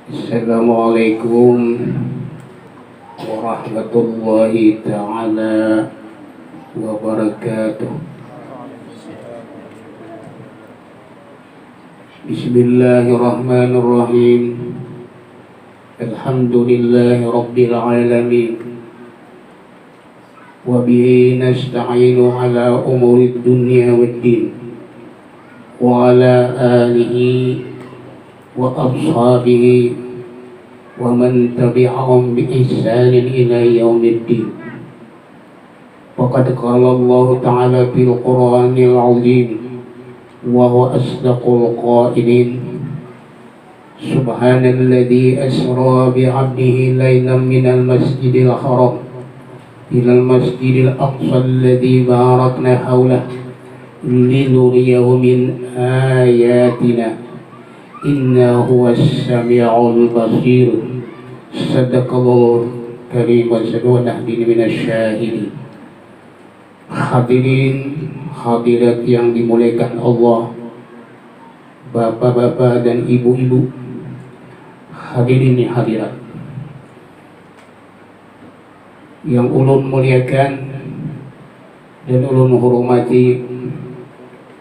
Assalamualaikum warahmatullahi ta'ala wabarakatuh. Bismillahirrahmanirrahim. Alhamdulillahi rabbil alamin. Wa bihi nasta'inu ala umurid dunya waddin. Wa ala alihi wa ashabihi wa man tabi'ahum bi ihsanin ila yaumiddin. Faqad qala Allah ta'ala fil Qur'anil 'azim wa huwa asdaqul qailin. Subhanalladzi asra bi 'abdihi lailan minal masjidil haram ilal masjidil aqsa alladzi barakna hawlahu linuriyahu min ayatina innahu was-sami'ul basir. Sadaqallahul karim wa sadaqana minasyahidin. Hadirin hadirat yang dimuliakan Allah, bapak-bapak dan ibu-ibu, hadirin hadirat yang ulun muliakan dan ulun hormati,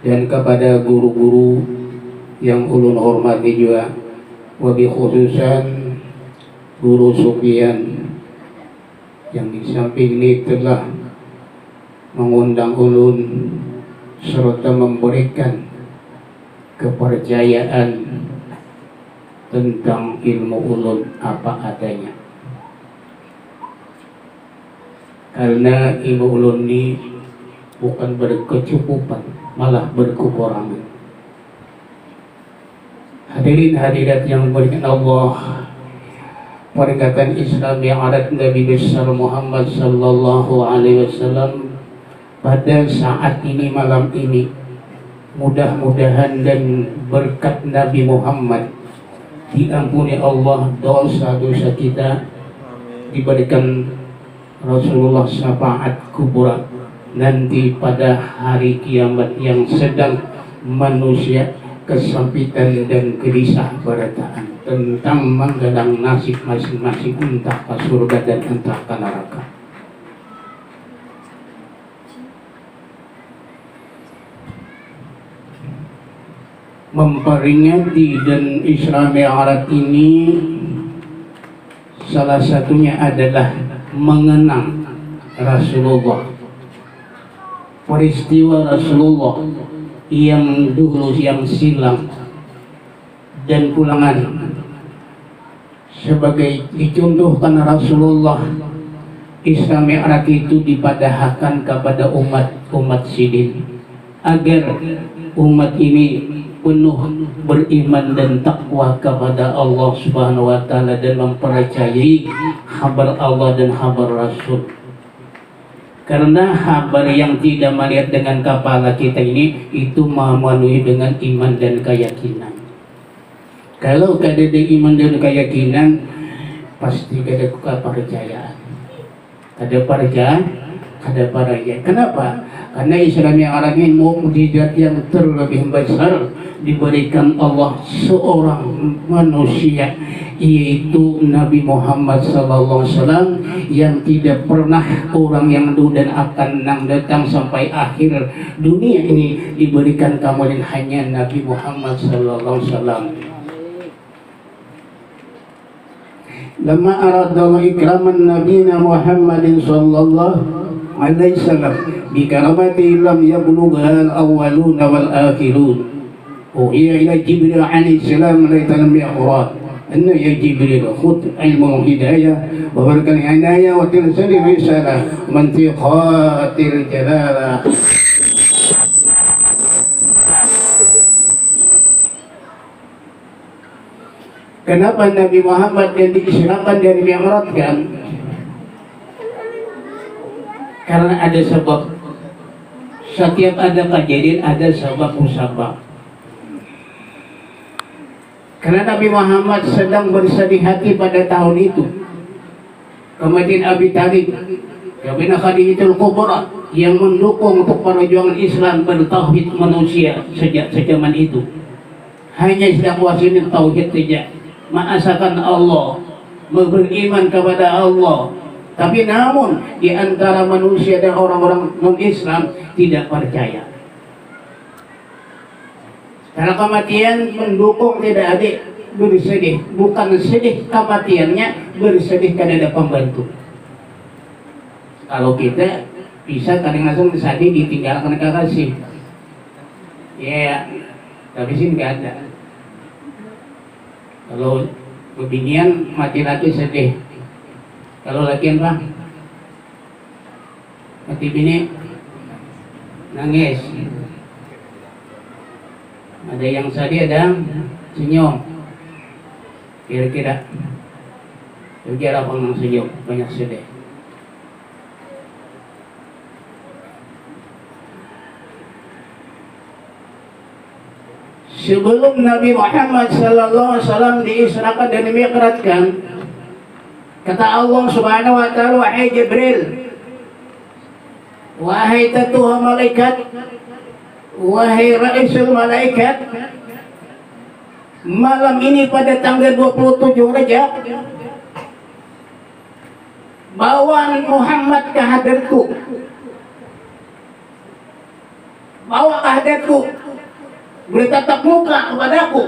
dan kepada guru-guru yang ulun hormati juga, wabil khususan Guru Sufyan yang di samping ini telah mengundang ulun serta memberikan kepercayaan tentang ilmu ulun apa adanya. Karena ilmu ulun ini bukan berkecukupan, malah berkekurangan. Hadirin hadirat yang dimuliakan Allah, perkataan Islam yang adat Nabi besar Muhammad sallallahu alaihi wasallam pada saat ini, malam ini, mudah-mudahan dan berkat Nabi Muhammad diampuni Allah dosa-dosa kita, diberikan Rasulullah syafaat kubra nanti pada hari kiamat yang sedang manusia kesempitan dan gelisah berataan tentang menggalang nasib masing-masing, entah ke surga dan entah ke neraka. Memperingati dan Isra Mi'raj ini salah satunya adalah mengenang Rasulullah, peristiwa Rasulullah yang dulu, yang silam dan pulangan, sebagai dicontohkan Rasulullah. Isra Mi'raj itu dipadahkan kepada umat sidin agar umat ini penuh beriman dan takwa kepada Allah Subhanahu wa taala dan mempercayai kabar Allah dan kabar Rasul. Karena kabar yang tidak melihat dengan kepala kita ini itu memenuhi dengan iman dan keyakinan. Kalau ada iman dan keyakinan, pasti ada kepercayaan. Ada percaya. Kenapa? Karena Isra Mi'raj ini mukjizat yang terlebih besar diberikan Allah seorang manusia, yaitu Nabi Muhammad SAW, yang tidak pernah orang yang dulu dan akan datang sampai akhir dunia ini diberikan kemuliaan hanya Nabi Muhammad SAW. Lama aradallahu ikraman nabiyina Muhammadin sallallahu alaihi wasallam bi karamati lam yablugha al-awwaluna wal akhirun. Uhiya ila Jibril alaihi salam laital mi'raj anna ya Jibril khudh ilmu hidayah wa barakal inayah wa tilsal risalah mantiqatil jalalah. Kenapa Nabi Muhammad yang diisrakan dan mi'rajkan? Karena ada sebab. Setiap ada kejadian ada sebab musabab. Karena Nabi Muhammad sedang bersedih hati pada tahun itu. Kemudian Abi Thalib, kemudian Khadijatul Kubra yang mendukung untuk perjuangan Islam bertauhid manusia sejak zaman itu. Hanya dakwah sini tauhid saja, mengasakan Allah, beriman kepada Allah, tapi namun di antara manusia dan orang-orang non-Islam tidak percaya. Karena kematian mendukung tidak ada bersedih, bukan sedih kematiannya, bersedih karena ada pembantu. Kalau kita bisa kadang-kadang sedih ditinggalkan kekasih, ya, tapi sih nggak ada. Kalau beginian mati laki sedih, kalau laki apa? Mati bini nangis. Ada yang sedih, ada yang senyum. Kira-kira apa yang senyum, banyak sedih. Sebelum Nabi Muhammad sallallahu alaihi wasallam diisrakan dan dimi'rajkan, kata Allah Subhanahu wa taala, wahai Jibril, wahai ketua malaikat, wahai raisul malaikat, malam ini pada tanggal 27 Rajab, bawa Muhammad ke hadirku, bawa ke hadirku, bertatap muka kepadaku.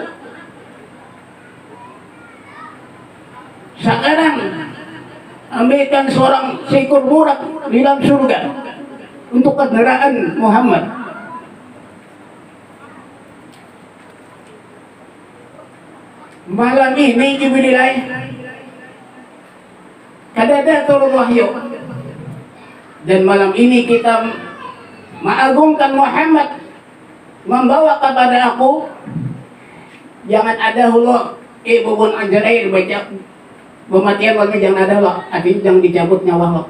Sekarang ambilkan seekor burak di dalam surga untuk kendaraan Muhammad. Malam ini Jibril kadada turun wahyu, dan malam ini kita mengagungkan Muhammad, membawa kepada aku. Jangan ada hulu ibu bun anjarail baca pematian wal jangan ada lo, artinya jangan dicabut nyawa lo.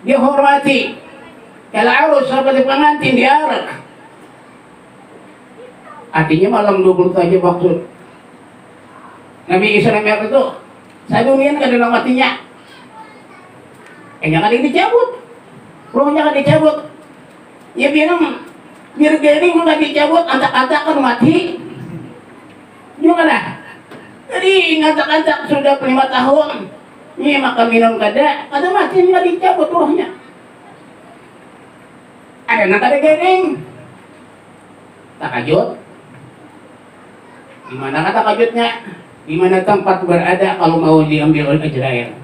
Dihormati. Kalau arus seperti pengantin diarak. Artinya malam 27 waktu Nabi Isra Mi'raj itu sadunian kan dalam matinya. Jangan dicabut. Rohnya kan dicabut. Ya biar gering nggak dicabut, antak-antak kan mati. Gimana? Jadi antak-antak sudah 5 tahun, ini makan minum kada mati nggak dicabut rohnya. Ada nak ada gering, takajud. Di mana kata takajudnya? Di mana tempat berada kalau mau diambil oleh Israel?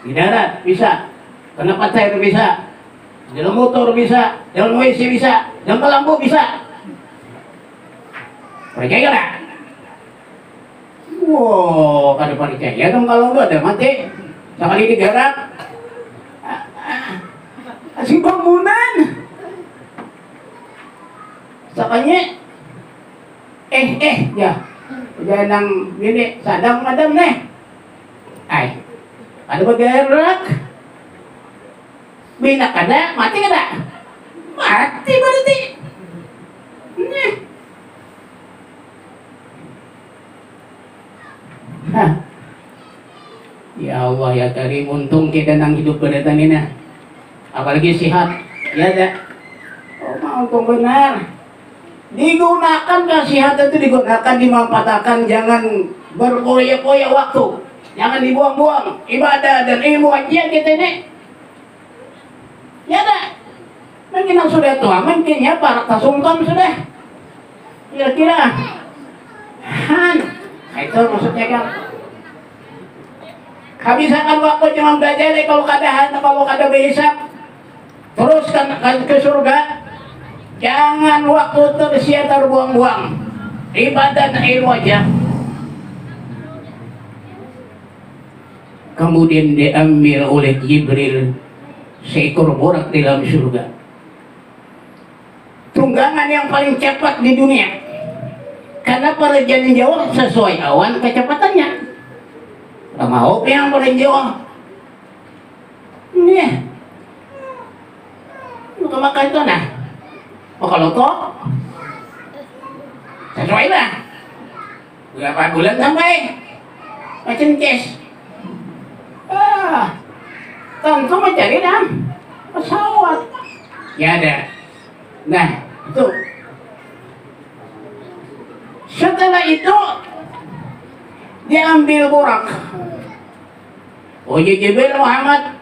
Di darat bisa, kena pasir bisa, dalam motor bisa, dalam WC bisa, dalam lampu bisa. Percaya nggak? Wow, kada percaya dong kalau lu ada mati sekali digerak. Asing bangunan. Sakanya ya. Jangan ini sadam madam nih. Ay. Ada bergerak. Bina kada, mati kada? Mati berarti. Nih. Ya Allah ya Karim, untung kita nang hidup pada tanina. Apalagi sehat. Ya ada. Oh, mau untung benar. Digunakan kesehatan itu digunakan, dimanfaatkan, jangan berkoya-koya waktu. Jangan dibuang-buang ibadah dan ilmu aja kita ini. Ya ada. Mungkin sudah tua, mungkin ya para tasungkam sudah. Kira-kira. Itu maksudnya kan. Habiskan waktu cuma belajar kalau kada bisa teruskan ke surga. Jangan waktu tersia terbuang-buang. Ibadah dan ilmu aja. Kemudian diambil oleh Jibril seekor burak di dalam surga. Tunggangan yang paling cepat di dunia. Karena para jalan jauh sesuai awan kecepatannya. Gak mau yang paling jauh. Nih. Lu kemakan itu nah. Oh kalau toh sesuai lah. Berapa bulan sampai macam cash. Tentu mencari dah pesawat. Ya ada. Nah itu. Setelah itu diambil borak. Oh Jibril Muhammad,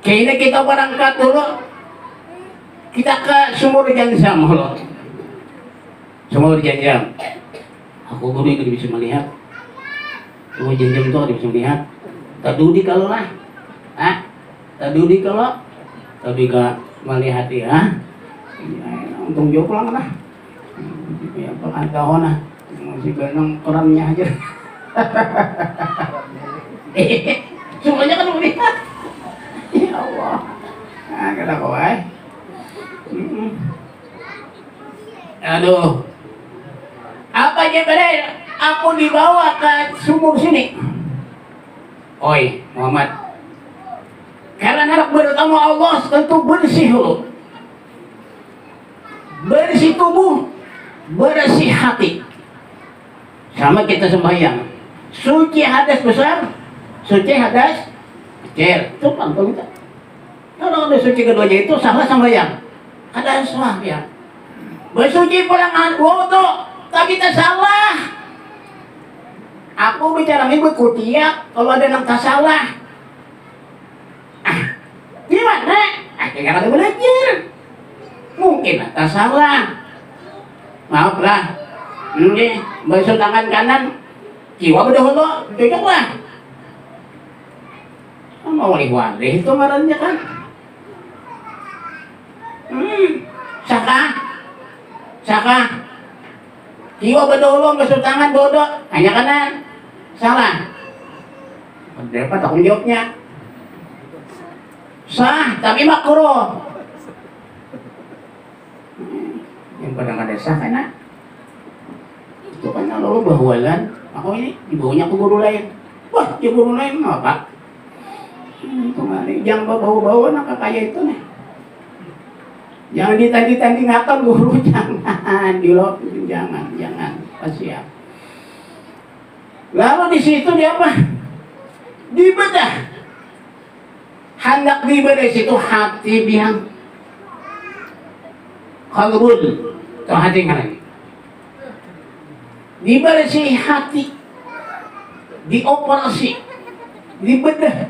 kayaknya kita berangkat dulu, kita ke sumur Jamzam dulu. Sumur Jamzam. Aku guru itu bisa melihat. Sumur Jamzam itu bisa melihat. Tadudi kalau lah, tadudi kalau, tapi gak melihat ya. Untung jauh pulang lah. Ya pelan tahun lah, masih benang korannya aja. Semuanya kan melihat. Ya Allah. Nah, kata kau aduh. Apa Jibril? Aku dibawa ke sumur sini. Oi, Muhammad. Karena anak bertemu Allah tentu bersih dulu. Bersih tubuh, bersih hati. Sama kita sembahyang. Suci hadas besar, suci hadas kecil. Itu pantun kita. Kalau udah suci keduanya itu salah sembahyang. Ada salah ya. Bersuci pulang wudu, tapi kita salah. Aku bicara ibu kutiak kalau ada yang tak salah. Gimana? Akhirnya ada belajar. Mungkin tak salah. Maaflah. Ini basuh tangan kanan, jiwa berdahulu, cocoklah. Mau walih-walih itu marahnya kan. Saka. Jiwa berdahulu, basuh tangan bodoh, hanya kanan. Salah. Berapa tanggung jawabnya? Sah, tapi makruh. Yang pada nggak ada sah kan? Itu kan lalu bahwalan. Aku ini dibawanya ke guru lain. Wah, ya guru lain apa? Jangan bawa-bawa nak kayak itu nih. Jangan ditandi-tandi ngakal guru, jangan dilop, jangan pasti ya. Lalu di situ dia apa? Dibedah. Hendak dibedah situ hati biang kalbun, itu hati kan? Dibersih hati, dioperasi, dibedah,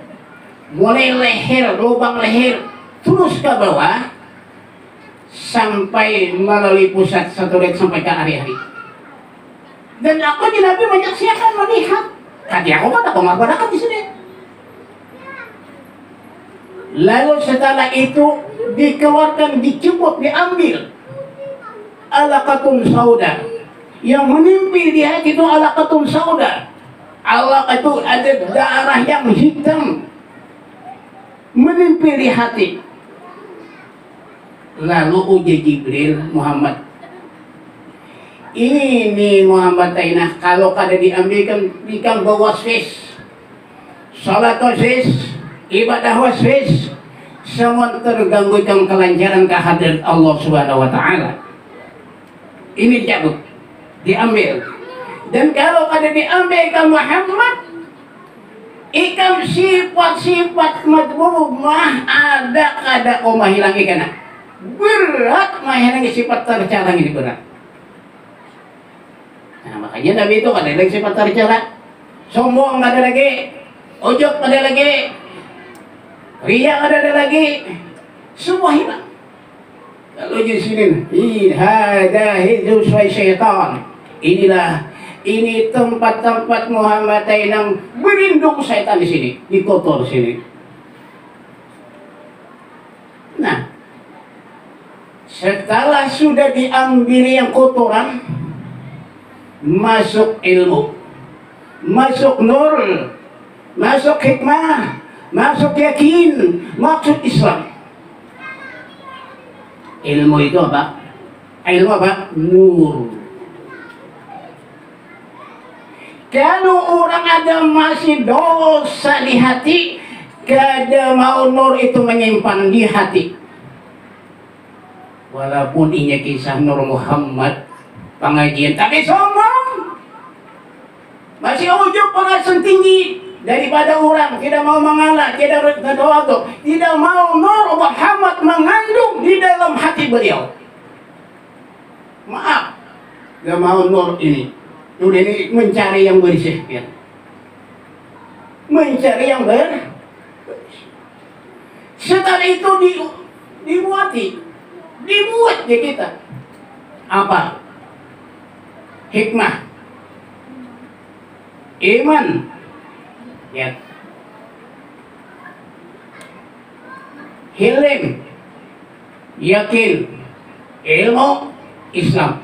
mulai leher, lubang leher, terus ke bawah, sampai melalui pusat satu leg sampai ke hari-hari. Dan aku di Nabi menyaksikan melihat. Tadi aku nggak berangkat di sini. Lalu setelah itu dikeluarkan, dicubut, diambil alaqatun sauda. Yang menempel di hati itu alaqatun sauda. Alaqah itu ada darah yang hitam menempel di hati. Lalu uji Jibril Muhammad, ini Muhammad Tainah, kalau kada diambilkan ikan waswis, salat waswis, ibadah waswis, semua terganggu dengan kelancaran kehadiran Allah Subhanahu wa Ta'ala. Ini cabut, diambil. Dan kalau kada diambilkan Muhammad, ikan sifat-sifat madhumah ada kada omah hilang ikan. Berat mahilang sifat tercela ini berat. Nah makanya Nabi itu ada lagi sifat tercela. Sombong ada lagi, ujub ada lagi, riya ada lagi, semua hilang. Kalau di sini, hada hidu syaitan. Ini tempat-tempat Muhammad yang berlindung syaitan di sini, di kotor sini. Nah, setelah sudah diambil yang kotoran, masuk ilmu, masuk nur, masuk hikmah, masuk yakin, masuk Islam. Ilmu itu apa? Ilmu apa? Nur. Kalau orang ada masih dosa di hati, kada mau nur itu menyimpan di hati. Walaupun ini kisah Nur Muhammad pengajian, tapi sombong, masih ujub pengajian tinggi daripada orang, tidak mau mengalah, tidak berdoa, tidak mau Nur Muhammad mengandung di dalam hati beliau. Maaf, tidak mau nur ini Udah ini mencari yang bersih ya. Mencari yang bersih. Setelah itu dibuat di kita apa? Hikmah, iman, ya, hilm, yakin, ilmu, Islam.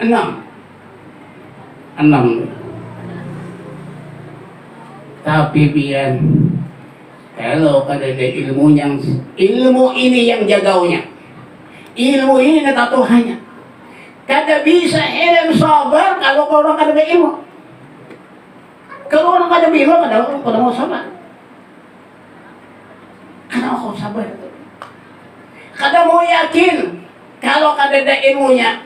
Enam. Tapi biar kalau ada ilmu ini yang jagaunya, ilmu ini neta Tuhannya. Kada bisa hilm sabar kalau orang kada berilmu. Kalau orang kada berilmu, kada mau sabar. Kada mau sabar. Kada mau yakin kalau kada ada ilmunya.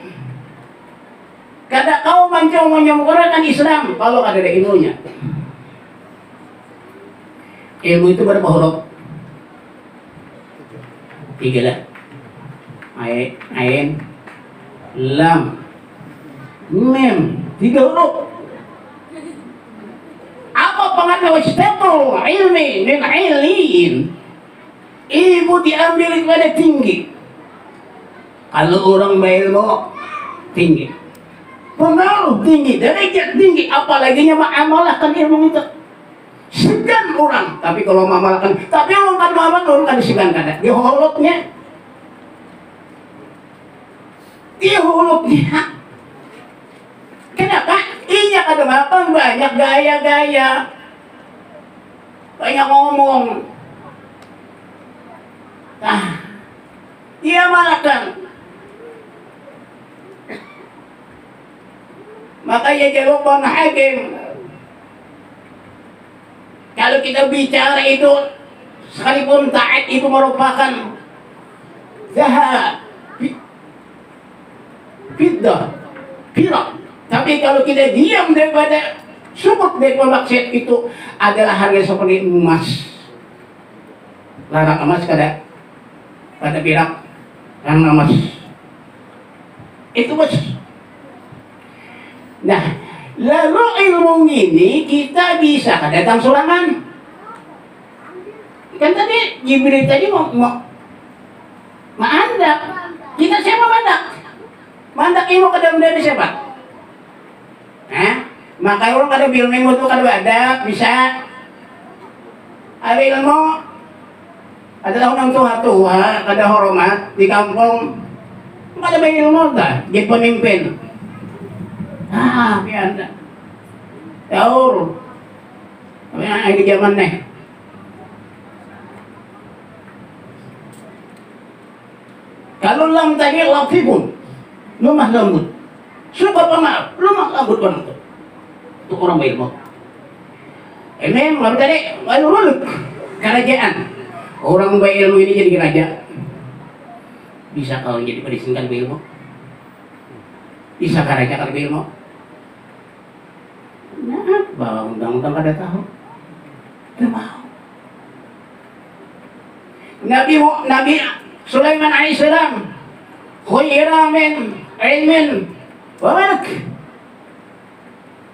Kada kau menyempurnakan Islam kalau kada ada ilmunya. Ilmu itu berapa huruf? 3 lah. Ain, lam, mem, 3 huruf. Apa pengaruh istiqul ilmi min ilin? Ilmu diambil kepada tinggi. Kalau orang berilmu tinggi, pengaruh tinggi, derajat tinggi, apalagi mengamalkan ilmu itu. Segan orang, tapi kalau mengamalkan, tapi orang kan mengamalkan, orang kan segan kada. Dia holotnya. Kenapa? Iya kada makan banyak gaya-gaya, banyak ngomong. Dia makan. Makanya jawaban hakim. Kalau kita bicara itu, sekalipun taat itu merupakan zahab, fiddah, pirak. Tapi kalau kita diam daripada syukur daripada maksiat itu adalah harga seperti emas. Larang emas kada pada pirak, larang emas. Itu bos. Nah, lalu ilmu ini kita bisa datang surangan. Kan tadi Jibril tadi mau mandak. Kita siapa mandak? Mandak ilmu kada dari siapa? Maka orang kada ilmu itu kada ada bisa. Ada ilmu adalah orang tua kada hormat di kampung. Kada ilmu dah, jadi pemimpin. Biar tahu. Ini zaman nih. Kalau lam tadi lafibun, lemah lembut. Suka pemaaf, lemah lembut orang itu. Itu orang berilmu. Memang tadi lalu kerajaan. Orang berilmu ini jadi raja. Bisa kalau jadi presiden berilmu. Bisa kerajaan kalau berilmu. Nah, bahwa undang-undang kada tahu. Tidak mau. Nabi Sulaiman alaihissalam khaira min ilmin wa malak.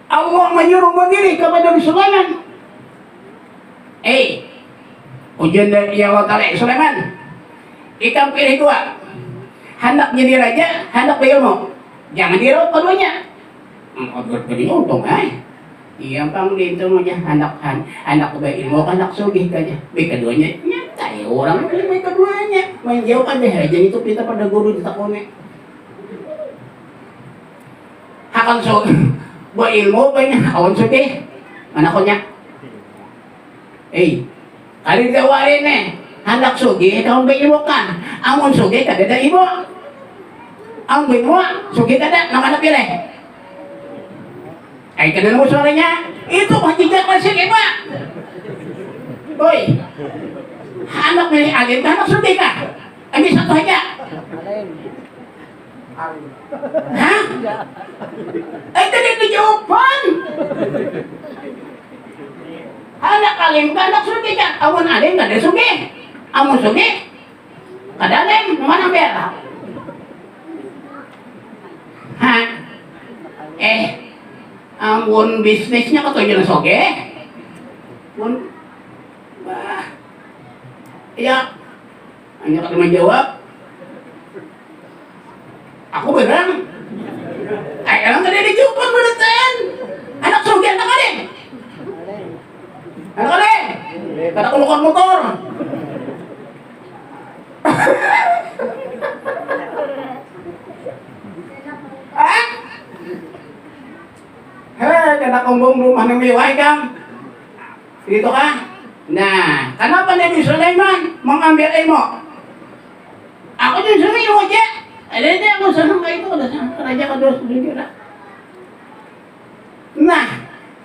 Allah menyuruh memilih kepada Nabi Sulaiman. Ujian dari Allah Ta'ala Sulaiman. Ikam pilih 2. Hendak jadi raja, hendak berilmu. Jangan diraup keduanya. Keduanya untung Iya pang dito mo niya anak ko ba ilmu anak sugih ka niya. May keduanya nyata orang may keduanya. May jauh kan deh aja itu kita pada guru di takone. Hakan so ba ilmu ba niya awan sugih. Anak ko niya. Alin gawain anak sugih kaon ba ilmu kan. Amon sugih kada da ibo. Ang ilmu sugih kada nak pilih. Kadang mo suaranya itu pajijak masih Pak. Boy, anak milih alin, anak sudah kah? Ambil satu aja. Hah? Tadi itu jawaban. Anak alin, anak sudah kah? Amun alin, kada suge. Amun suge, kada alin, mana bela? Anggun bisnisnya ketujuan soge. Pun, bah, iya, hanya kata menjawab. Aku berang. Ayang tadi dijumpa berdetan. Anak soge anak ade. Anak ade. Kata keluar motor. Kena kumbung rumah yang mewah kan? Gitu kan? Nah, kenapa Nabi Sulaiman mengambil ilmu? Aku juga senang ilmu aja. Ada aku senang kayak itu, udah senang raja kedua sudah. Nah,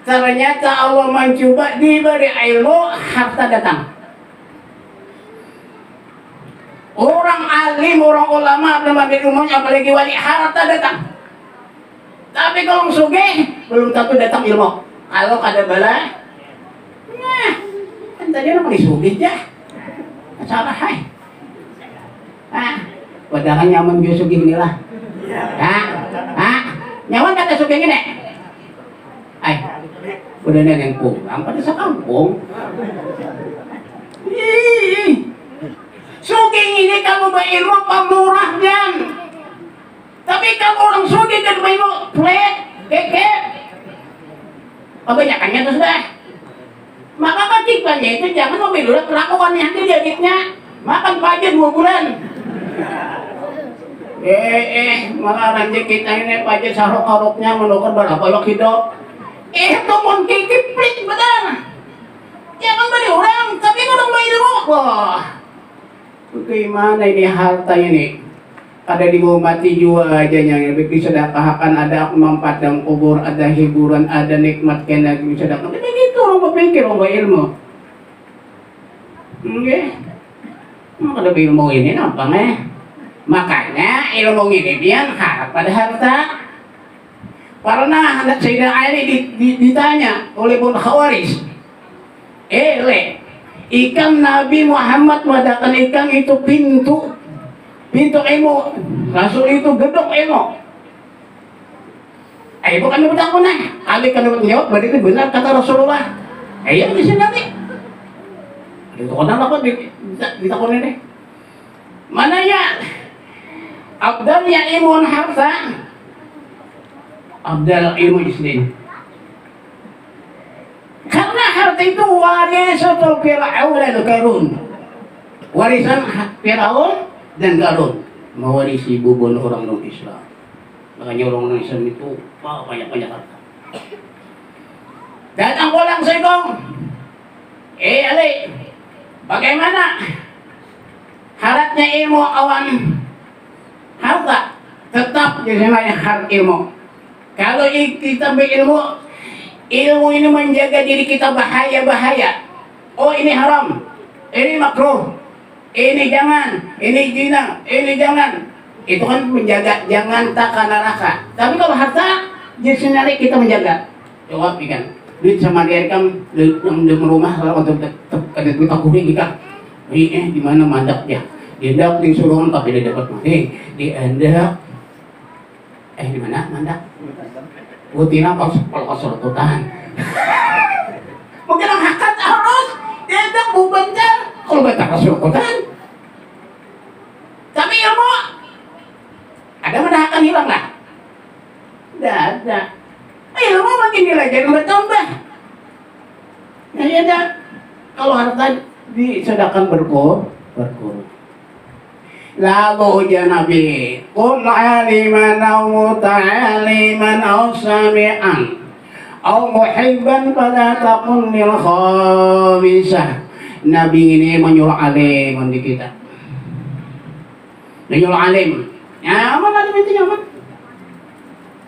ternyata Allah mencoba diberi ilmu, harta datang. Orang alim, orang ulama belum ambil ilmunya, apalagi wali, harta datang. Tapi kalau sugih belum tentu datang ilmu. Kalau kada bala, nah, kan tadi orang disugih ya. Salah hai. Padahal nyaman juga sugih inilah. Nyaman kata sugih ini. Udah neneng pulang pada sa kampung. Sugih ini kalau berilmu pemurahnya. Tapi kalau orang sugih dan berilmu flat, keke, kebanyakannya itu sudah. Maka ketikanya itu jangan mobil dulu lakukan yang jadiknya makan pajak 2 bulan. Malah nanti kita ini pajak sarok-saroknya menukar berapa yang hidup. Itu pun kikiplit benar. Jangan beri orang, tapi kalau berilmu, wah, bagaimana ini harta ini? Ada di bawah mati juga aja yang bisa sedekahkan, ada manfaat dan kubur, ada hiburan, ada nikmat kena bisa sedekah. Tapi gitu orang berpikir orang berilmu. Ada ilmu ini nampaknya. Makanya ilmu ini dia harap pada harta. Karena anak Sayyidah Ali ditanya oleh Bun Khawaris, ikan Nabi Muhammad mengadakan ikan itu pintu ilmu, Rasul itu gedung ilmu. Bukan benar punah. Ali kan menjawab, berarti itu benar kata Rasulullah. Iya di sini nanti. Itu kan apa ditakoni deh. Mana ya? Abdalnya ilmu harta. Abdal ilmu Islam. Karena harta itu warisatul Fir'aun dan Qarun. Warisan Fir'aun dan Qarun mewarisi bubun orang Islam. Makanya orang Islam itu banyak harta. Datang pulang segong. Ali, bagaimana syaratnya ilmu awan harta? Tetap jadi harta ilmu. Kalau kita berilmu, ilmu ini menjaga diri kita bahaya-bahaya. Oh ini haram, ini makruh, ini jangan, ini zina, ini jangan. Itu kan menjaga jangan tak neraka. Tapi kalau harta, jadi kita menjaga. Jawab ikan. Duit sama dia kan di rumah kalau untuk ada duit aku ini kan. Di mana mandak ya? Di endak di Suruhan tapi dia dapat mati. Di endak. Di mana mandak? Butina kalau kesurutan. Mungkin orang hakat harus dia endak bubentar kalau betul kesurutan. Tapi ilmu ada mana akan hilang lah? Tidak ada. Ilmu makin nilai jadi bertambah. Nah ya dah. Kalau harta disedekahkan berkur. Lalu ya Nabi, qul aliman aw muta'aliman aw sami'an aw muhibban fala taqul lil khamisah. Nabi ini menyuruh alim di kita. Menyuruh alim. Nyaman alim itu nyaman.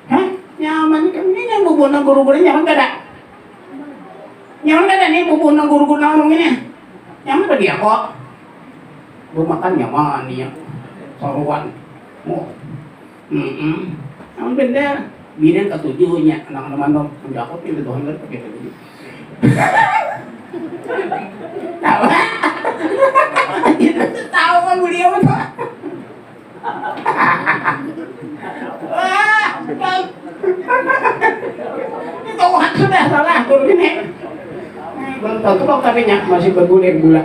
Hah? Nyaman kan ini yang bubunan guru-guru nyaman kada? Nyaman kada nih bubunan guru-guru ngomong ini? Nyaman bagi aku. Gue makan nyaman nih ya. Saruan. Nyaman bener. Binen ketujuhnya anak-anak dong. Udah aku pilih Tuhan kan pakai ketujuh. Tahu? Tahu kan beliau tuh. batur gini. Belum tahu tuh kami masih bergulir gula.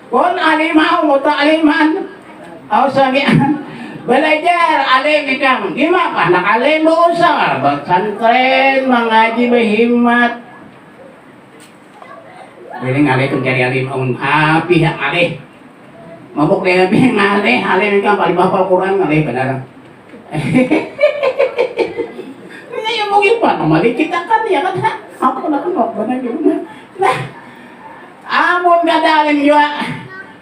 Kon alimah mau ta'liman aw sami'an. Belajar alim ikam. Gimana anak alim berusaha bersantren mengaji berhimmat. Jadi ngalih cari alim on happy yang ngalih. Mabuk dia happy ngalih alim ikam paling hafal Quran ngalih benar. Ini yang mungkin pak nomali kita kan ya kan. Aku nak benar gimana. Nah, amun kada alim juga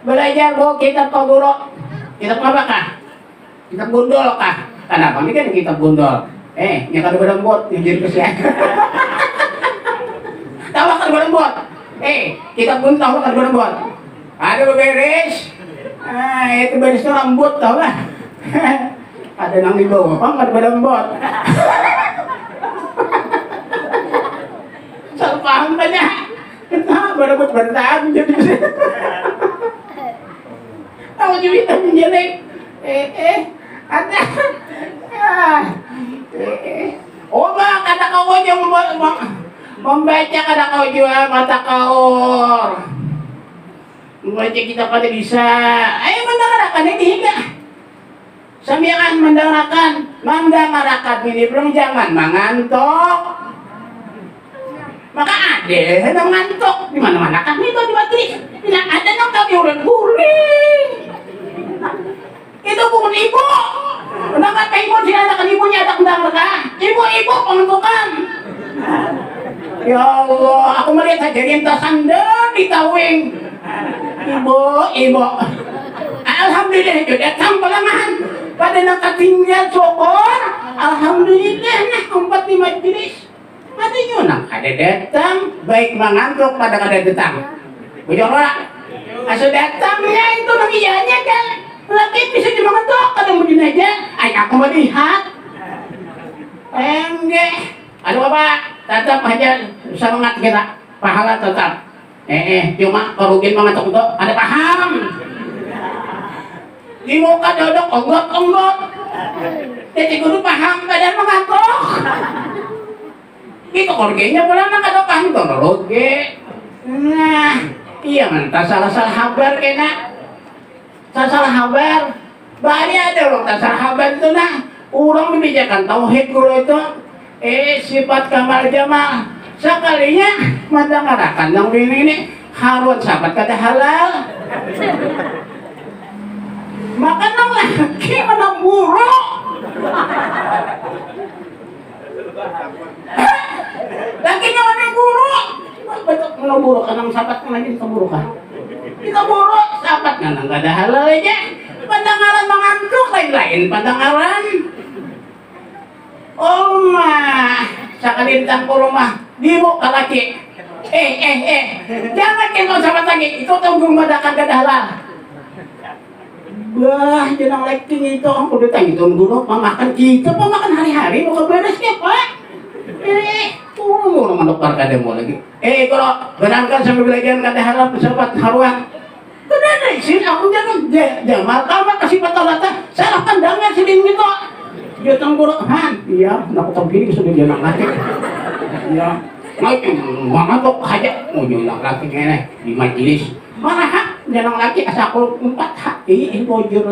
belajar bawa kitab Pak Guru. Kitab apa kah? Kitab gondol kah? Kenapa? Ini kan kitab gondol. Yang kada berembut, yang jadi kesehatan. Tahu kada berembut? Kitab gondol tahu kada berembut? Ada beberes. Itu beresnya rambut tahu lah. Ada nang di bawah, apa kada berembut? Salah paham kan ya? Kita berembut bertahan jadi. Tahu juga menjelek. Ada. Kata kau yang membaca kata kau juga mata kau. Membaca kita pada bisa. Ayo mendengarkan ini hingga. Samian mendengarkan ini belum jangan mengantuk. Maka ada yang mengantuk di mana-mana kan itu di majelis. Tidak ada yang kami uring-uring. Itu bukan ibu. Kenapa ibu diadakan ibunya ada mendengarkan? Ibu penentukan. Ya Allah, aku melihat saja lintas anda di tawing. Ibu. Alhamdulillah sudah tampelangan. Pada nak tinggal syukur. Alhamdulillah nah empat di majelis. Ada nyunang, ada datang, baik mengantuk pada kada datang. Bujur orang, asal datangnya itu mengiyanya kan. Lagi bisa dimengantuk, kadang begini aja. Aku melihat. Enggak. Aduh bapak, tetap aja semangat kita. Pahala tetap. Cuma kerugian mengantuk itu ada paham. Di muka dodok, onggok. Jadi guru paham, kadang mengantuk. Itu kerugiannya pula nak ada paham itu rugi. Nah, iya mentah salah habar kena. Salah habar. Banyak ada loh salah habar itu nah. Orang membijakan tauhid guru itu. Sifat kamal jamal. Sekalinya mendengarkan yang ini harus sahabat kata halal. Makan nang laki menang buruk. Lagi nyawa buruk. Betul menang buruk karena sahabat lagi kita buruk kan. Kita buruk sahabat kan enggak ada halal aja. Pandangaran mengantuk lain-lain pandangaran. Sekali ditangkul rumah dibu ke laki. Jangan kita sahabat lagi. Itu tunggu madakan gak ada halal. Wah, jenang laki itu aku ditanya guru makan kita makan hari-hari mau beresnya pak. Mau menukar kada mau lagi. Kalau benarkan sampai belajar kada halal sahabat haruan. Kada ada sih aku jangan jamal kamu kasih patah-patah salah pandangan sedih gitu. Dia guru iya nak tahu gini sudah jenang laki. Ya, mau tuh aja mau jenang laki ngene di majelis. Mana hak jenang laki asal empat hak bojor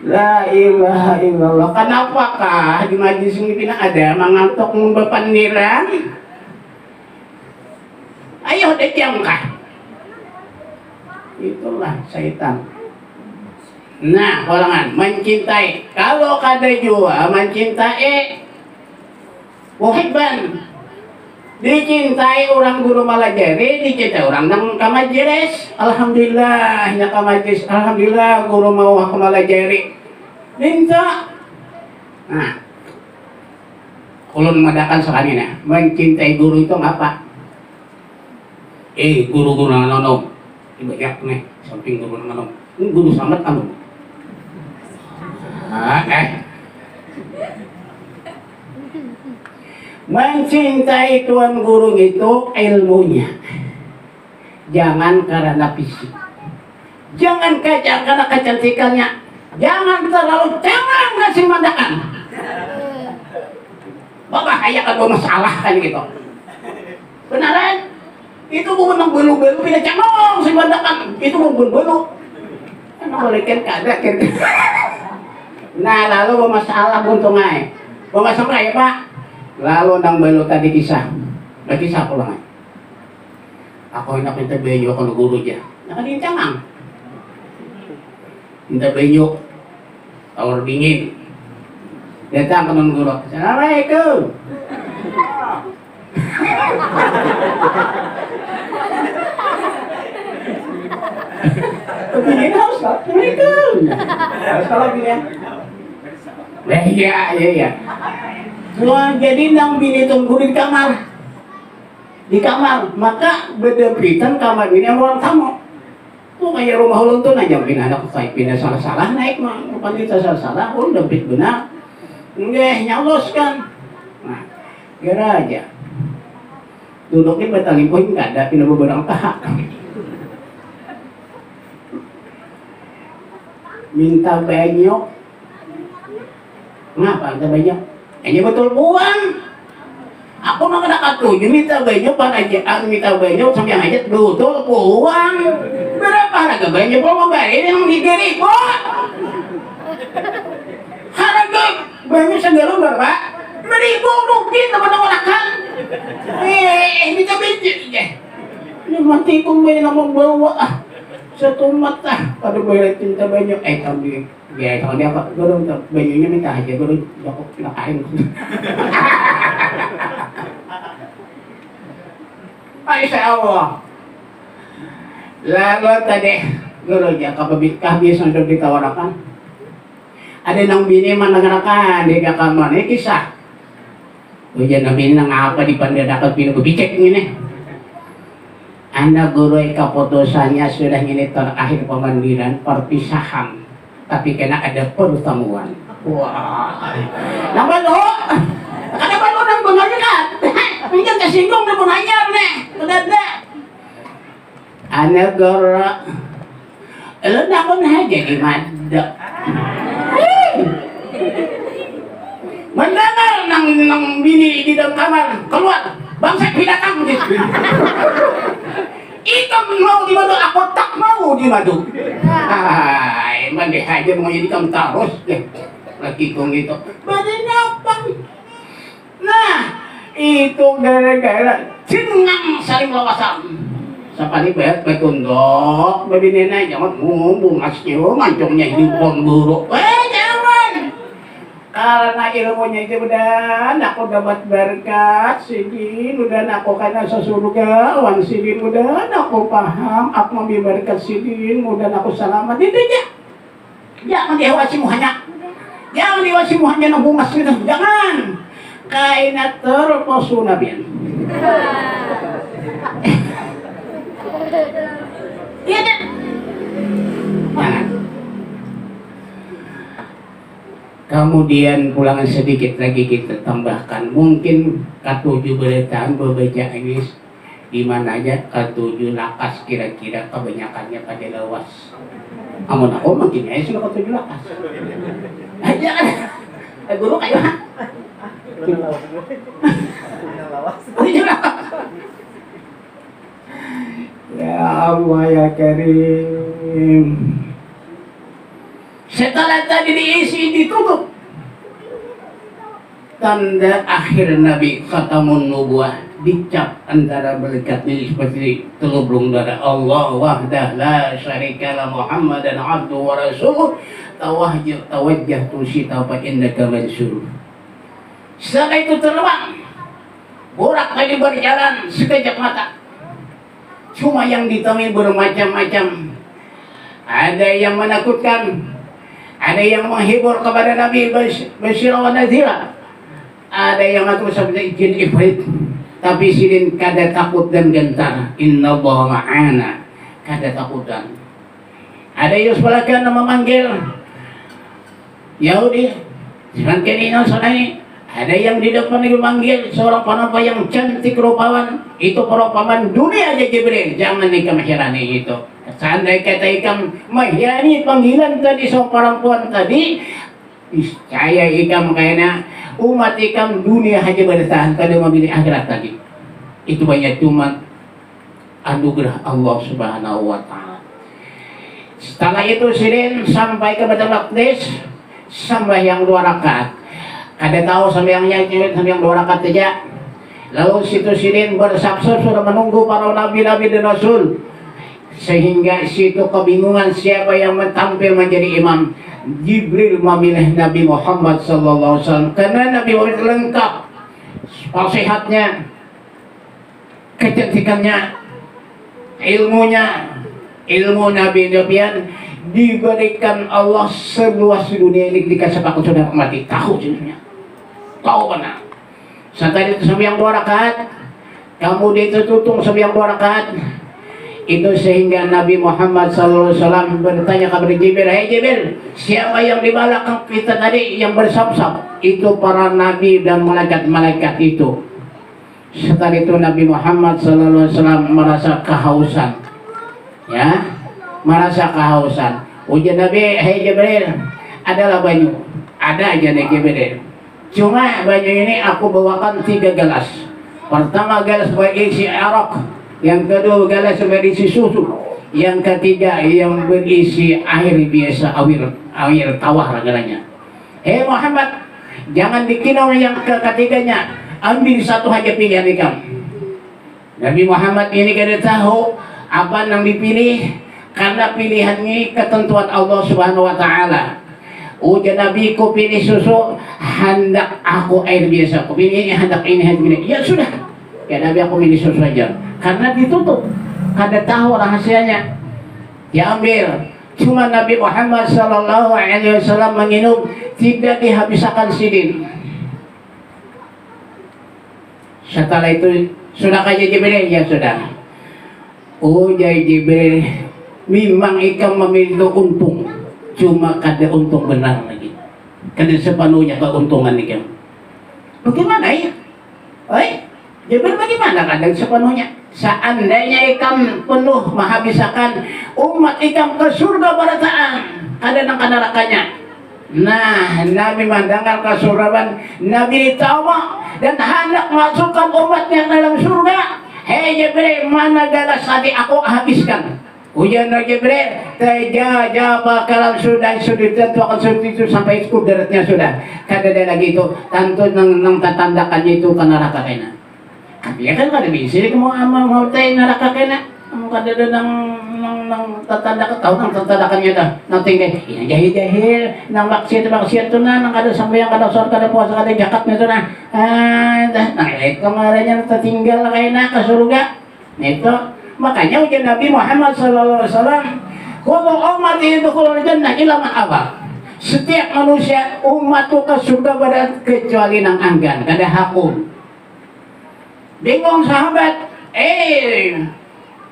La ilaha illallah. Kenapakah di majelis ini tidak ada mengantuk membepandiran? Ayo dijamkah. Itulah syaitan. Nah, kalangan mencintai. Kalau kada jua mencintai muhibban. Dicintai orang guru malajari, dicintai orang nang kamajeres. Alhamdulillah, nya kamajeres. Alhamdulillah guru mau aku malajari. Minta. Nah, ulun madakan sekali nih, mencintai guru itu apa? Guru-guru nanonom. Ibayak nih, samping guru nanonom. Guru selamat kamu. Mencintai tuan guru itu ilmunya, jangan karena fisik. Jangan kaca karena kecantikannya. Jangan terlalu jangan ngasih mandakan. Membahayakan bermasalah kan gitu. Beneran? Itu bukan nang belu-belu bila cangong si mandakan. Itu bukan belu-belu. Kan boleh kan kada kan. Nah lalu bermasalah buntung ay. Bermasalah ya Pak. Lalu nang belu tadi kisah. Kisah pulang ay. Ako nak minta benyo ako ng guru dyan. Nakadintangang. Minta benyo. Tawar dingin. Datang ke ng guru. Assalamualaikum. Begini harus lah. Assalamualaikum. Harus kalau gini ya. Iya. Jadi nang binitong guru di kamar, maka bedepitan kamar ini orang tamu. Tuh kayak rumah ulun tuh aja anak kayak pindah salah-salah naik mah, bukan kita salah-salah, ulun dapet benar. Nggak nyalos kan. Nah, kira aja. Duduknya batalin poin nggak ada pindah beberapa tahap. Minta banyak. Ngapa minta banyak? Ini betul buang. Aku mah kena katuju minta banyak aja, minta banyak sampai aja betul buang. Berapa harga banyak mau bayar yang 3.000. Harga banyak segala berapa? 5.000 rupiah teman-teman kan. Minta banyak ya. Ini mati kong banyak nama bawa. Satu mata pada bayar cinta banyak. Kami ya kalau dia apa? Guru banyaknya minta aja guru aku nakain. Masya Allah. Lalu tadi guru ya kehabisan sudah ditawarkan. Ada nang bini mendengarkan di kamar ini kisah. Ujian nabi nang apa di pandadakan pinu bicek ini. Anda guru keputusannya sudah ini terakhir pemandiran perpisahan. Tapi kena ada pertemuan. Wah. Nama lo. Kenapa lo nang benarnya kan? Minta kesinggung na bunanyar nih. Kedada. Anak guru. Lo nakon aja gimana? Mendengar nang bini di dalam kamar keluar. Bangsa binatang gitu. Ikam mau di madu, aku tak mau di madu. Hai, mandi aja mau jadi kamu terus deh. Lagi kong itu. Badan apa? Nah, itu gara-gara cengang saling lawasan. Sapani bayat bekundok, babinena jangan ngomong asnyo, mancungnya hidupon guru. Jangan. Karena ilmunya itu udah aku dapat berkat sidin, udah aku kena sesurga, wan sidin udah aku paham, aku mau berkat sidin, udah aku selamat itu aja. Jangan diawasi muhanya, jangan diawasi muhanya nunggu mas itu, jangan. Kainat terposunabian. Iya deh. Jangan. Kemudian pulangan sedikit lagi kita tambahkan, mungkin ketujuh beritaan bebaca ini di mana aja ketujuh lakas kira-kira kebanyakannya pada lawas. Amun aku mungkin aja sudah ketujuh lakas. Aja kan? Guru kayak ya Allah ya Karim. Setelah tadi diisi ditutup tanda akhir Nabi khatamun nubuah dicap antara berkat ini seperti telubung darah Allah wahdah la syarikalah Muhammadan abdu wa rasuluh tawajjah tusita fa innaka mansur. Setelah itu terbang borak lagi berjalan sekejap mata. Cuma yang ditemui bermacam-macam. Ada yang menakutkan, ada yang menghibur kepada Nabi Bashir wa Nadhira, ada yang mengaku seperti jin ifrit, tapi sidin kada takut dan gentar. Inna Allah ma'ana, kada takutan. Ada yang sebelahkan memanggil Yahudi, sedangkan ini sonai. Ada yang di depan memanggil seorang penapa yang cantik rupawan, itu perumpamaan dunia aja Jibril. Jangan nih kemahiran itu. Seandai kata ikam mahyani panggilan tadi sa perempuan tadi, saya ikam kayaknya umat ikam dunia hanya bertahan kada memilih akhirat tadi. Itu banyak cuma anugerah Allah Subhanahu wa taala. Setelah itu sidin sampai ke Baitul Maqdis, sembahyang 2 rakaat. Kada tahu sembahyangnya sembahyang 2 rakaat saja. Lalu situ sidin bersaksi sudah menunggu para nabi-nabi dan rasul. Sehingga situ kebingungan siapa yang tampil menjadi imam. Jibril memilih Nabi Muhammad sallallahu alaihi wasallam karena Nabi Muhammad lengkap nasihatnya, kecantikannya, ilmu Nabi-Nabian diberikan Allah seluas dunia ini. Dikasih pakai saudara mati tahu sebenarnya, tahu benar. Setelah itu sembahyang 2 rakaat, kemudian itu tutung sembahyang 2 rakaat. Itu sehingga Nabi Muhammad SAW bertanya kepada Jibril, "Hei Jibril, siapa yang di belakang kita tadi yang bersab-sab?" Itu para nabi dan malaikat-malaikat itu. Setelah itu Nabi Muhammad SAW merasa kehausan, ya, merasa kehausan. Ujian Nabi, "Hei Jibril, adalah banyu." Ada aja nih Jibril. Cuma banyu ini aku bawakan 3 gelas. Pertama gelas berisi arak, yang kedua gelas berisi susu, yang ketiga yang berisi air biasa, air tawar regalanya. "Hei Muhammad, jangan dikinau yang ketiganya, ambil satu aja pilihan ikam." Nabi Muhammad ini kada tahu apa yang dipilih karena pilihan ini ketentuan Allah Subhanahu wa taala. Ujian Nabi, ku pilih susu, hendak aku air biasa. Ku pilih ini, hendak ini, hendak ini. Ya sudah, ya Nabi aku pilih susu aja. Karena ditutup, kada tahu rahasianya. Diambil. Cuma Nabi Muhammad SAW menginum, tidak dihabiskan sidin. Setelah itu sudah kaji Jibril, ya sudah. Jai Jibril, memang ikam memiliki untung, cuma kada untung benar lagi. Kada sepenuhnya keuntungan ikam. Bagaimana ya? Jibril bagaimana kadang sepenuhnya? Seandainya ikam penuh menghabiskan umat ikam ke surga barataan, ada nang nerakanya. Nah, Nabi mendengar ke surga, Nabi ditawa dan hendak masukkan umatnya dalam surga. "Hei Jibril, mana gelas tadi aku habiskan?" Ujian Jibril, "Teja bakalan sudah ditentukan itu sampai kudaratnya sudah. Kada ada lagi itu, tentu nang tandakannya itu ke neraka kena." Ya kan kada bisa kamu mau tay neraka kena. Kamu kada ada nang tanda tahu nang tandakannya dah. Nang tinggal ini jahil nang maksiat tu nang kada sampai yang kada sholat kada puasa kada zakatnya tu nah. Nah itu kemarinnya tertinggal kena ke surga. Itu makanya ujian Nabi Muhammad SAW, "Kullu ummati yadkhulul jannah illa man aba." Setiap manusia umatku ke surga pada kecuali nang anggan, kada hakun. Bingung sahabat,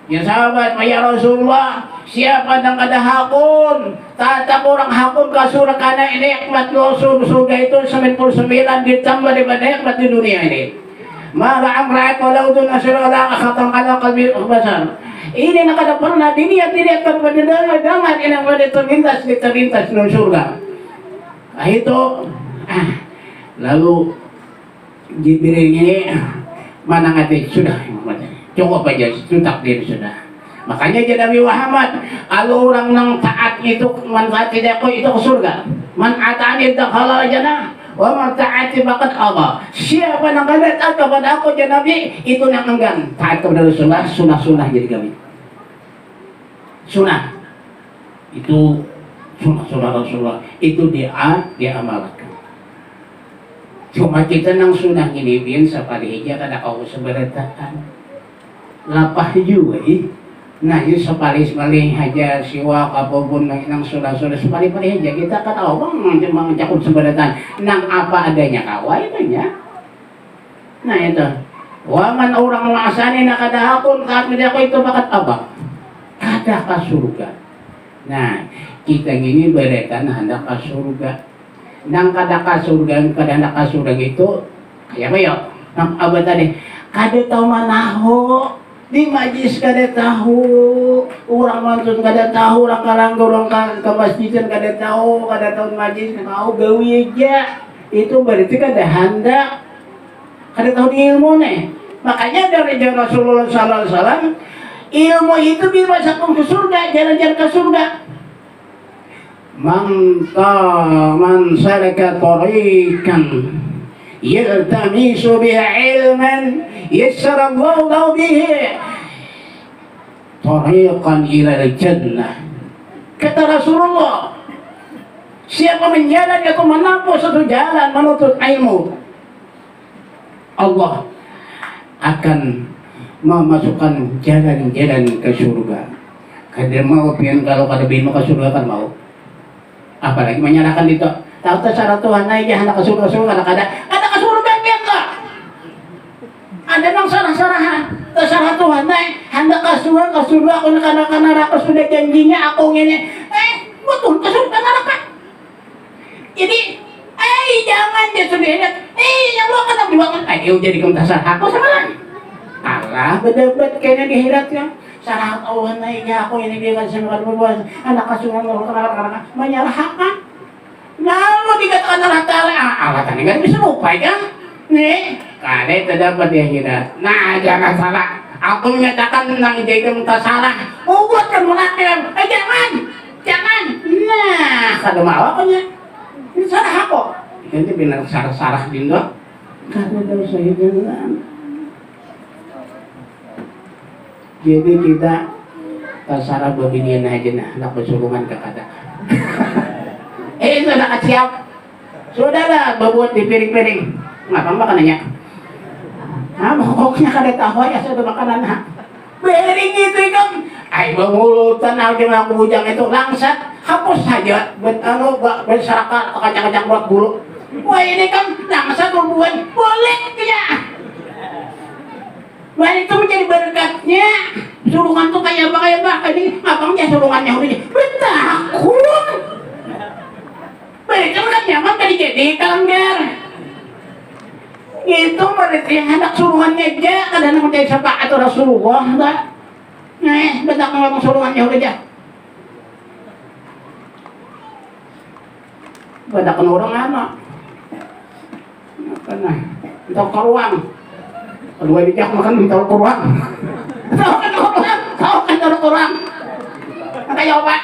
ya sahabat, ya Rasulullah, siapa yang kada hakun? Tatap orang hakun ke surga karena nikmat surga itu 99 ditambah daripada nikmat di dunia ini. Mala amra'at walau dun asyara khatam ala qalbi basar. Ini nak kada pernah dilihat kepada dengan ini yang pada terlintas di surga. Nah itu, lalu Jibril ini mana ngati sudah, cukup aja itu takdir sudah. Makanya jadi Nabi Muhammad, kalau orang nang taat itu manfaat tidak itu ke surga. Man ata'ani dakhala jannah wa man ta'ati faqad aba. Siapa yang taat kepada aku jadi Nabi, itu yang enggan taat kepada Rasulullah. Sunah jadi kami. Sunah itu sunah Rasulullah itu dia amalkan. Cuma kita nang sunah ini biar sapari aja kada kau seberatan lapah juga nah itu sapari aja siwa apapun nang sunah sapari aja kita kan bang cuma cakut seberatan nang apa adanya kawai banyak. Nah itu waman orang masani nak kada hakun saat media aku itu bakat apa kada ke surga. Nah kita ini beretan hendak ke surga. Nang kada ka surga itu kayak apa ya? Nang abad tadi kada tahu manaho di majlis kada tahu, orang mantun kada tahu, orang kalangga orang ke masjidan kada tahu majlis kada tahu gawi aja. Itu berarti kada hendak, kada tahu di ilmu nih. Makanya dari Rasulullah sallallahu alaihi wasallam, ilmu itu bisa masuk ke surga, jalan-jalan ke surga. Man salaka tariqan yaltamisu bihi ilman yassara Allahu lahu bihi tariqan ila al-jannah. Kata Rasulullah, siapa menjalan atau menempuh satu jalan menuntut ilmu, Allah akan memasukkan jalan-jalan ke surga. Kada mau pian kalau kada bin ke surga kan mau. Apalagi menyalahkan itu. Tahu syarat Tuhan aja hendak ke surga kada ke surga pian tak. Ada nang sarah-sarahan. Syarat Tuhan hendak ke surga aku kana neraka sudah janjinya aku ngene. Betul ke surga neraka. Jadi jangan dia sudah lihat. Yang lo kena dibangun. Ayo jadi kamu tasar aku sama. Allah bedabat kayaknya di hiratnya. Sarah Allah naiknya aku ini dia kasih makan berbuat anak kasuhan orang karena menyalahkan. Lalu dikatakan Allah Taala, Allah Taala nggak bisa lupa kan? Nih, kada terdapat di akhirat. Nah, jangan salah. Aku menyatakan tentang jadi kamu tak salah. Buat kamu nakal. Jangan. Nah, kada mau apa nya? Ini salah aku. Ini benar salah dindo. Kada tahu saya jalan. Jadi kita tasarah babinian aja nak bersulungan ke kada. Sudah siap. Sudahlah berbuat di piring-piring. Ngapa makanannya? Pokoknya kada tahu ya sudah makanan. Piring itu kan. Bangulutan aja aku bujang itu langsat. Hapus saja. Berserakat kacang-kacang buat bulu. Wah ini kan langsat berbuat. Boleh ya. Wah itu menjadi berkatnya. Sulungan tuh kayak apa? Ini abangnya sulungannya udah betakun. Mereka kan nyaman kan jadi kalanggar. Itu berarti anak sulungannya aja. Kadang menjadi syafaat atau Rasulullah tak? Betak ngomong sulungannya udah aja. Betakkan orang anak. Apa nah? Kita ke ruang. Kedua bijak makan taruh ke ruang. Tahu kan taruh ke ruang. Kayak apa?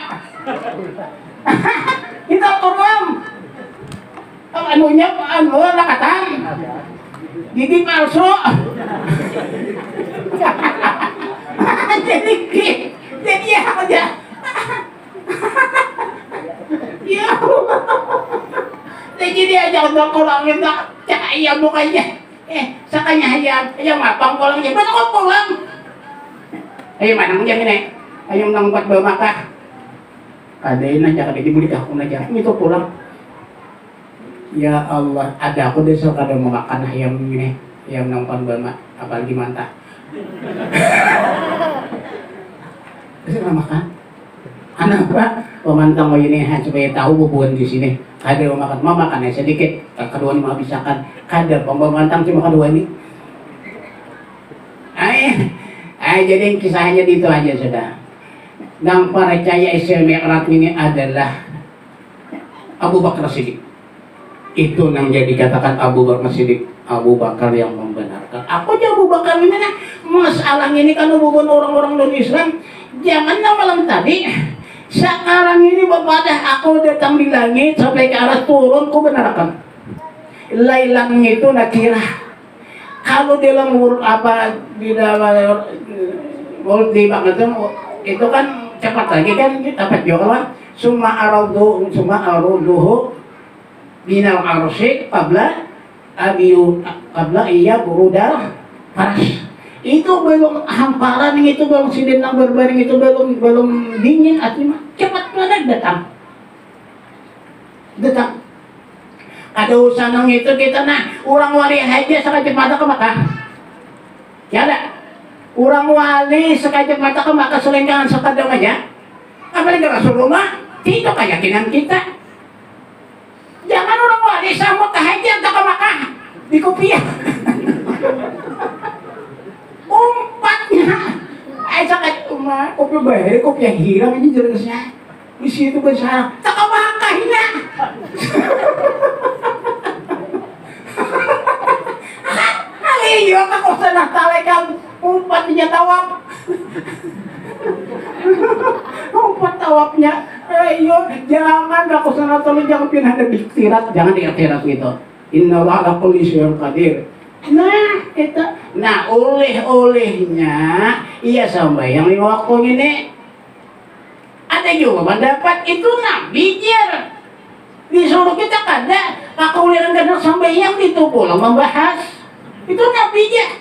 Kita ke ruang. Anunya lakatan. Gigi palsu. Jadi ya aja. Ya. Jadi dia jangan kurangin tak cahaya mukanya. Sakanya hayam mapang pulang je. Betul kau pulang. Ayo manang jam ini. Ayo nang buat bawa makah. Kadain aja kada dibuli dah pun aja. Itu pulang. Ya Allah, ada aku desa kada mau makan ayam ini. Ayam nang pan bawa apalagi mantap. Bisa makan. Anak apa? Pemantang mau ini supaya tahu bubuan di sini. Kada mau makan sedikit. Kedua ini mau bisakan. Kada pemantang cuma kedua ini. Jadi kisahnya itu aja sudah. Nang percaya Islam Mi'raj ini adalah Abu Bakar Siddiq. Itu nang jadi katakan Abu Bakar Siddiq. Abu Bakar yang membenarkan. Aku aja Abu Bakar ini nah masalah ini kan hubungan orang-orang non Islam. Jangan malam tadi. Sekarang ini bapadah aku datang di langit sampai ke arah turun ku benarkan. Lailang itu nakira. Kalau dalam apa di dalam di itu kan cepat lagi kan dapat juga summa aruduhu binal arsy qabla iya burudal panas. Itu belum hamparan, itu belum sidin yang berbaring, itu belum dingin, artinya cepat banget datang. Ada usaha nang itu kita orang wali aja sekali mata ke Makkah. Ya ada. Orang wali sekali mata ke Makkah selenggangan sekadang aja. Apalagi Rasulullah, itu keyakinan kita. Jangan orang wali sama tahajud ke Makkah di kopiah. Umpatnya Ay sakit kopi bayar kopi yang hilang ini jelasnya. Di situ besar tak makahnya. Ayo aku senang talekan umpat niya tawap. Umpat tawapnya. Ayo jangan aku senang tolong jangan pindah di tirat, jangan di tirat gitu. Inna Allah ala kulli syai'in qadir. Nah oleh-olehnya iya sampai yang 5 waktu ini ada juga pendapat itu Nabi jar disuruh kita kada kakuliran kada sampai yang itu pula membahas itu Nabi jar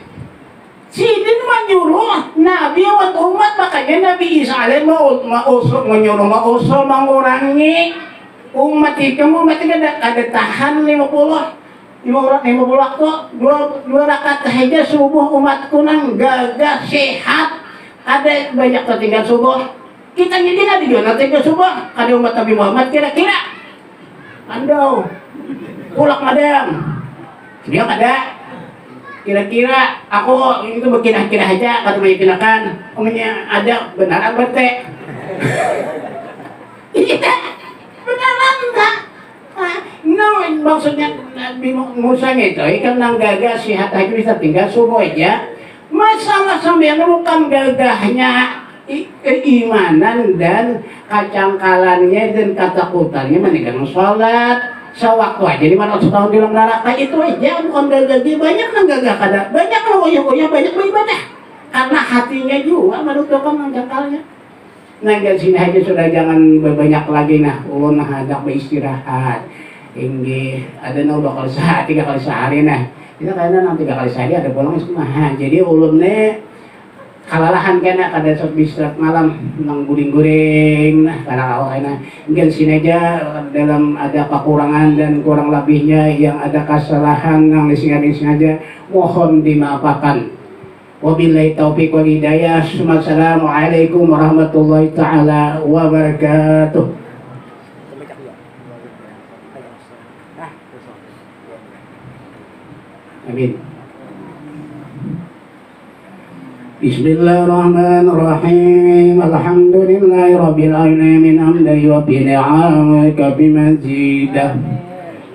sidin menyuruh Nabi awat umat makanya Nabi Isa alaih menyuruh mengurangi umat kamu kada tahan 50 waktu dua rakaat saja subuh umatku nang gagah sehat ada banyak tertinggal subuh kita jadi nanti juga tinggal subuh ada umat Nabi Muhammad kira-kira andau pulak madam dia ada kira-kira aku itu berkira-kira aja kata meyakinkan umumnya ada benar apa teh iya beneran enggak. No, maksudnya Nabi Musa itu ikan nang gagah sihat aja bisa tinggal subuh aja. Masalah sampean bukan gagahnya keimanan dan kacangkalannya dan ketakutannya meninggalkan sholat sewaktu aja di mana setahun di dalam neraka itu aja bukan gagah dia banyak nang gagah kada banyak logoya-logoya banyak beribadah karena hatinya juga menutupan kacangkalnya. Nah sini aja sudah jangan banyak lagi nah ulun hendak beristirahat ini ada udah kali sehari 3 kali sehari nah kita kayaknya nanti 3 kali sehari ada pulang sekumaha jadi ulun nih kalalahan kena kada sok istirahat malam nang guring-guring nah karena kalau kayaknya mungkin sini aja dalam ada kekurangan dan kurang lebihnya yang ada kesalahan nang lising-lising aja mohon dimaafkan. Wabillahi taufiq wal hidayah. Assalamualaikum warahmatullahi taala wabarakatuh. Amin. Bismillahirrahmanirrahim. Alhamdulillahi rabbil alamin hamdan yuwaffi ni'amaka bimazidah.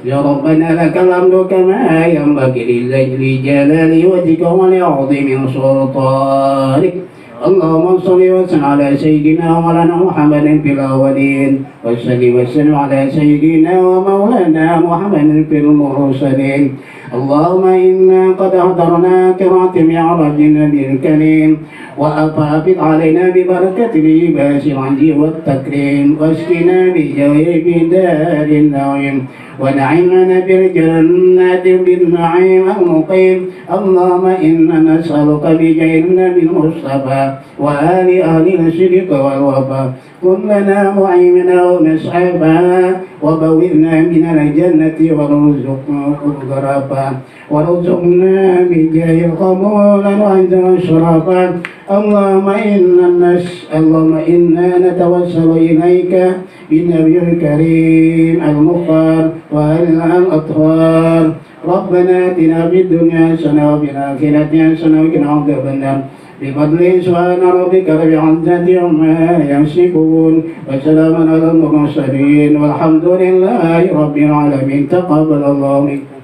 Ya Rabbana lakal hamdu kama yanbaghi li jalali wajhika wa li 'azimi sultanik. Allahumma shalli wa sallim ala sayyidina wa maulana Muhammadin fil awwalin wa salli wa sallim ala sayyidina wa maulana Muhammadin fil mursalin. Allahumma inna qad ahdarna qira'ati mi'rajin nabiyil karim wa afafid alaina bi barakatil libasil 'anji wat takrim wasqina bi jawi darin na'im ونعيمنا بالجنة بالنعيم المقيم اللهم إنا نسألك بجاه النبي المصطفى وآل أهل الصدق والوفاء كن لنا معيننا ومسعفا وبوئنا من الجنة وارزقنا غرفا وارزقنا بجاه القبول وعند الشرفا اللهم إنا نتوسل إليك بالنبي الكريم المختار والأطهار ربنا آتنا في الدنيا حسنة وفي الآخرة حسنة وقنا عذاب النار بفضل سبحان ربك رب العزة عما يصفون وسلام على المرسلين والحمد لله رب العالمين تقبل الله منكم